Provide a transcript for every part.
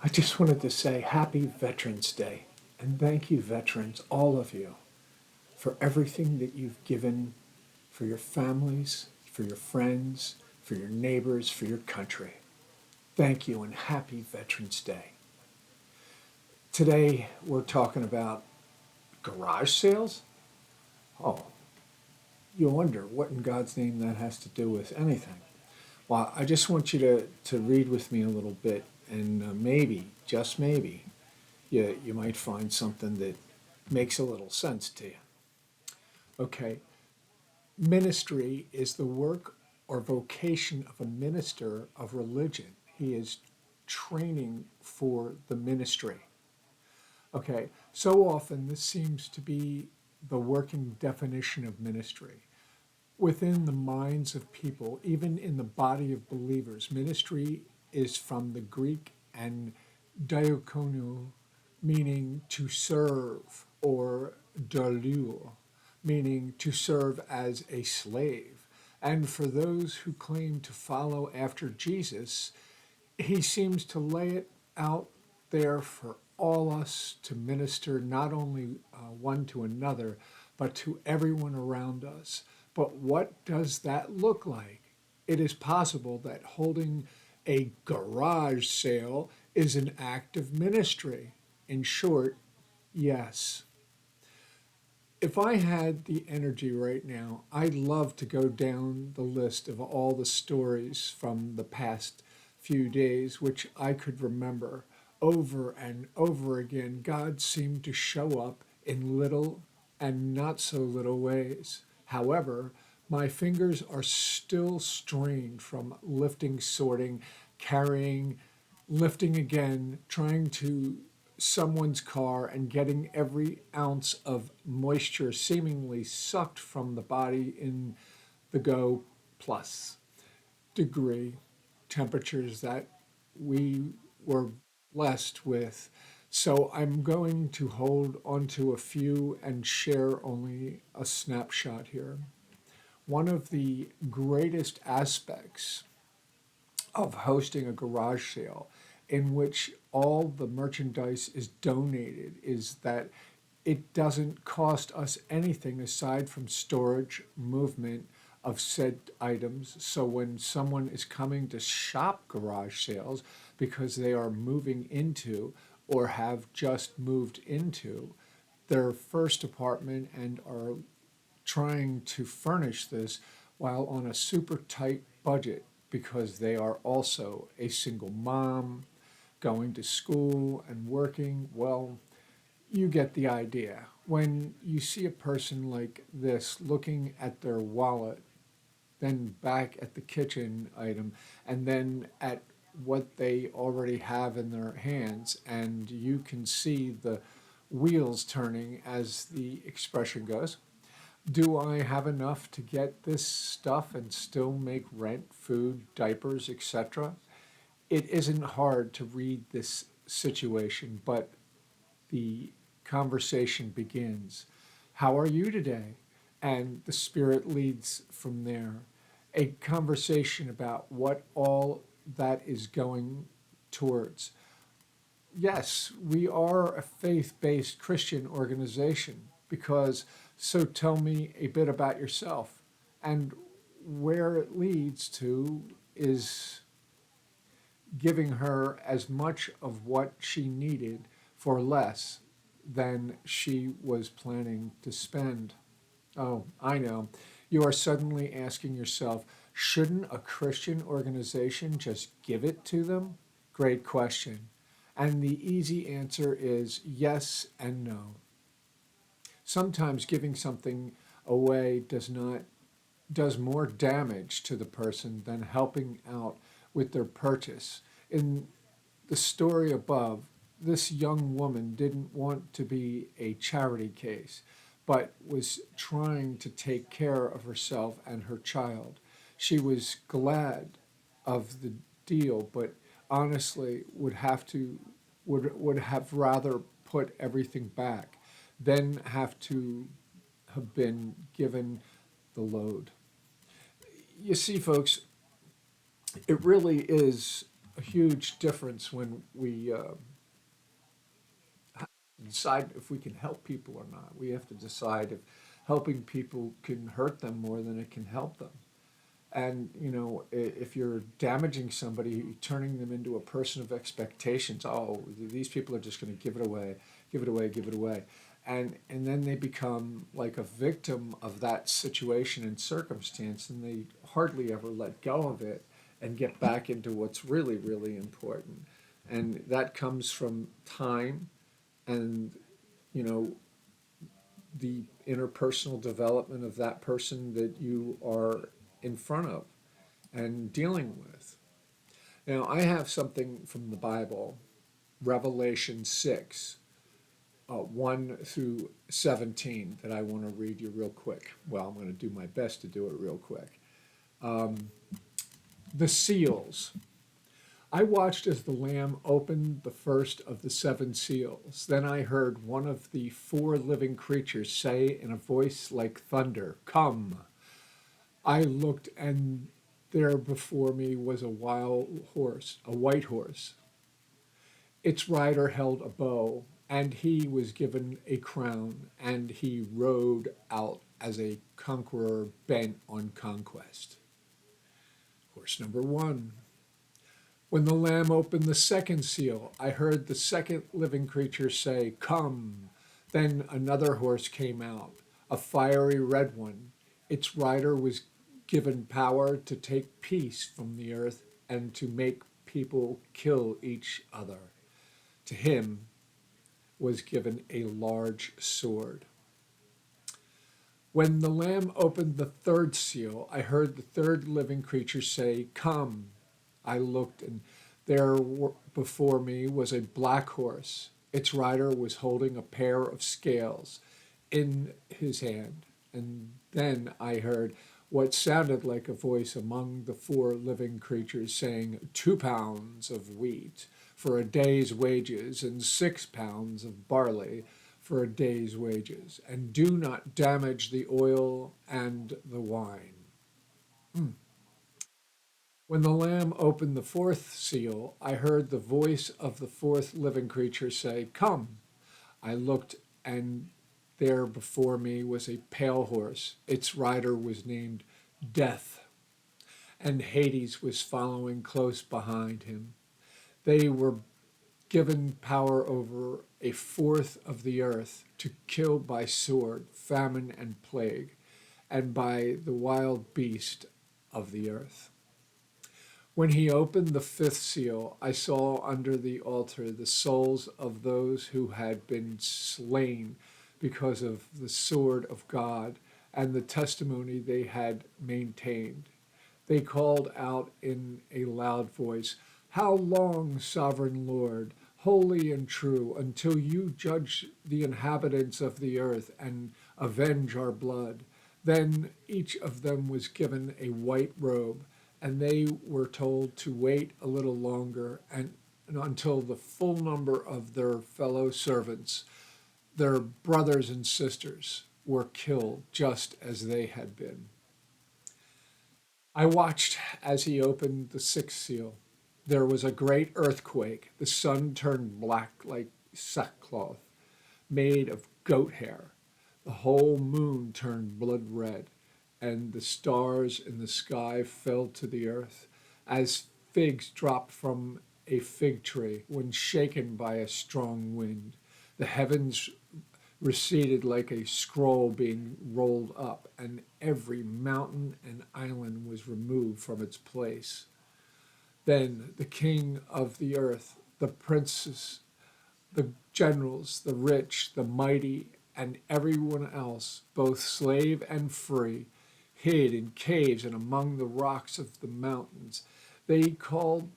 I just wanted to say happy Veterans Day and thank you, veterans, all of you, for everything that you've given for your families, for your friends, for your neighbors, for your country. Thank you and happy Veterans Day. Today we're talking about garage sales. Oh, you wonder what in God's name that has to do with anything. Well, I just want you to read with me a little bit and maybe, just maybe, you might find something that makes a little sense to you. Okay, ministry is the work or vocation of a minister of religion. He is training for the ministry. Okay, so often this seems to be the working definition of ministry. Within the minds of people, even in the body of believers, ministry is from the Greek and diakonou, meaning to serve, or doulo, meaning to serve as a slave. And for those who claim to follow after Jesus, he seems to lay it out there for all us to minister not only one to another, but to everyone around us. But what does that look like? It is possible that holding a garage sale is an act of ministry. In short, yes. If I had the energy right now, I'd love to go down the list of all the stories from the past few days, which I could remember over and over again. God seemed to show up in little and not so little ways. However, my fingers are still strained from lifting, sorting, carrying, lifting again, trying to someone's car and getting every ounce of moisture seemingly sucked from the body in the Go Plus degree temperatures that we were blessed with. So I'm going to hold onto a few and share only a snapshot here. One of the greatest aspects of hosting a garage sale in which all the merchandise is donated is that it doesn't cost us anything aside from storage, movement of said items. So when someone is coming to shop garage sales because they are moving into or have just moved into their first apartment and are trying to furnish this while on a super tight budget because they are also a single mom going to school and working. Well, you get the idea. When you see a person like this looking at their wallet, then back at the kitchen item, and then at what they already have in their hands, and you can see the wheels turning, as the expression goes. Do I have enough to get this stuff and still make rent, food, diapers, etc.? It isn't hard to read this situation, but the conversation begins. How are you today? And the spirit leads from there. A conversation about what all that is going towards. Yes, we are a faith based Christian organization because so tell me a bit about yourself. And where it leads to is giving her as much of what she needed for less than she was planning to spend. Oh, I know. You are suddenly asking yourself, shouldn't a Christian organization just give it to them? Great question. And the easy answer is yes and no. Sometimes giving something away does more damage to the person than helping out with their purchase. In the story above, this young woman didn't want to be a charity case, but was trying to take care of herself and her child. She was glad of the deal, but honestly would have rather put everything back than have to have been given the load. You see, folks, it really is a a huge difference when we decide if we can help people or not. We have to decide if helping people can hurt them more than it can help them. And if you're damaging somebody, turning them into a person of expectations, oh, these people are just going to give it away, give it away, give it away, and then they become like a victim of that situation and circumstance, and they hardly ever let go of it and get back into what's really, really important. And that comes from time and you know the interpersonal development of that person that you are in front of and dealing with. Now, I have something from the Bible, Revelation 6, 1 through 17, that I want to read you real quick. Well, I'm going to do my best to do it real quick. The seals. I watched as the Lamb opened the first of the seven seals. Then I heard one of the four living creatures say in a voice like thunder, "Come." I looked, and there before me was a wild horse, a white horse. Its rider held a bow, and he was given a crown, and he rode out as a conqueror bent on conquest. Horse number one. When the Lamb opened the second seal, I heard the second living creature say, "Come." Then another horse came out, a fiery red one. Its rider was given power to take peace from the earth and to make people kill each other. To him was given a large sword. When the Lamb opened the third seal, I heard the third living creature say, "Come." I looked, and there before me was a black horse. Its rider was holding a pair of scales in his hand. And then I heard what sounded like a voice among the four living creatures saying, "2 pounds of wheat for a day's wages, and 6 pounds of barley for a day's wages, and do not damage the oil and the wine." When the Lamb opened the fourth seal, I heard the voice of the fourth living creature say, "Come." I looked, and there before me was a pale horse. Its rider was named Death, and Hades was following close behind him. They were given power over a fourth of the earth to kill by sword, famine, and plague, and by the wild beast of the earth. When he opened the fifth seal, I saw under the altar the souls of those who had been slain because of the sword of God and the testimony they had maintained. They called out in a loud voice, "How long, sovereign Lord, holy and true, until you judge the inhabitants of the earth and avenge our blood?" Then each of them was given a white robe, and they were told to wait a little longer and until the full number of their fellow servants, their brothers and sisters, were killed just as they had been. I watched as he opened the sixth seal. There was a great earthquake. The sun turned black like sackcloth made of goat hair. The whole moon turned blood red, and the stars in the sky fell to the earth as figs drop from a fig tree when shaken by a strong wind. The heavens receded like a scroll being rolled up, and every mountain and island was removed from its place. Then the king of the earth, the princes, the generals, the rich, the mighty, and everyone else, both slave and free, hid in caves and among the rocks of the mountains. They called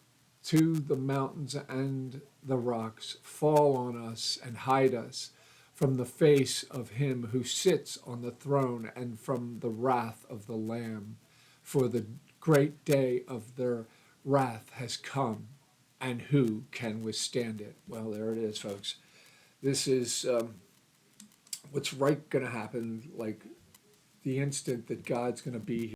to the mountains and the rocks, "Fall on us and hide us from the face of him who sits on the throne and from the wrath of the Lamb. For the great day of their wrath has come, and who can withstand it?" Well, there it is, folks. This is what's right going to happen, like the instant that God's going to be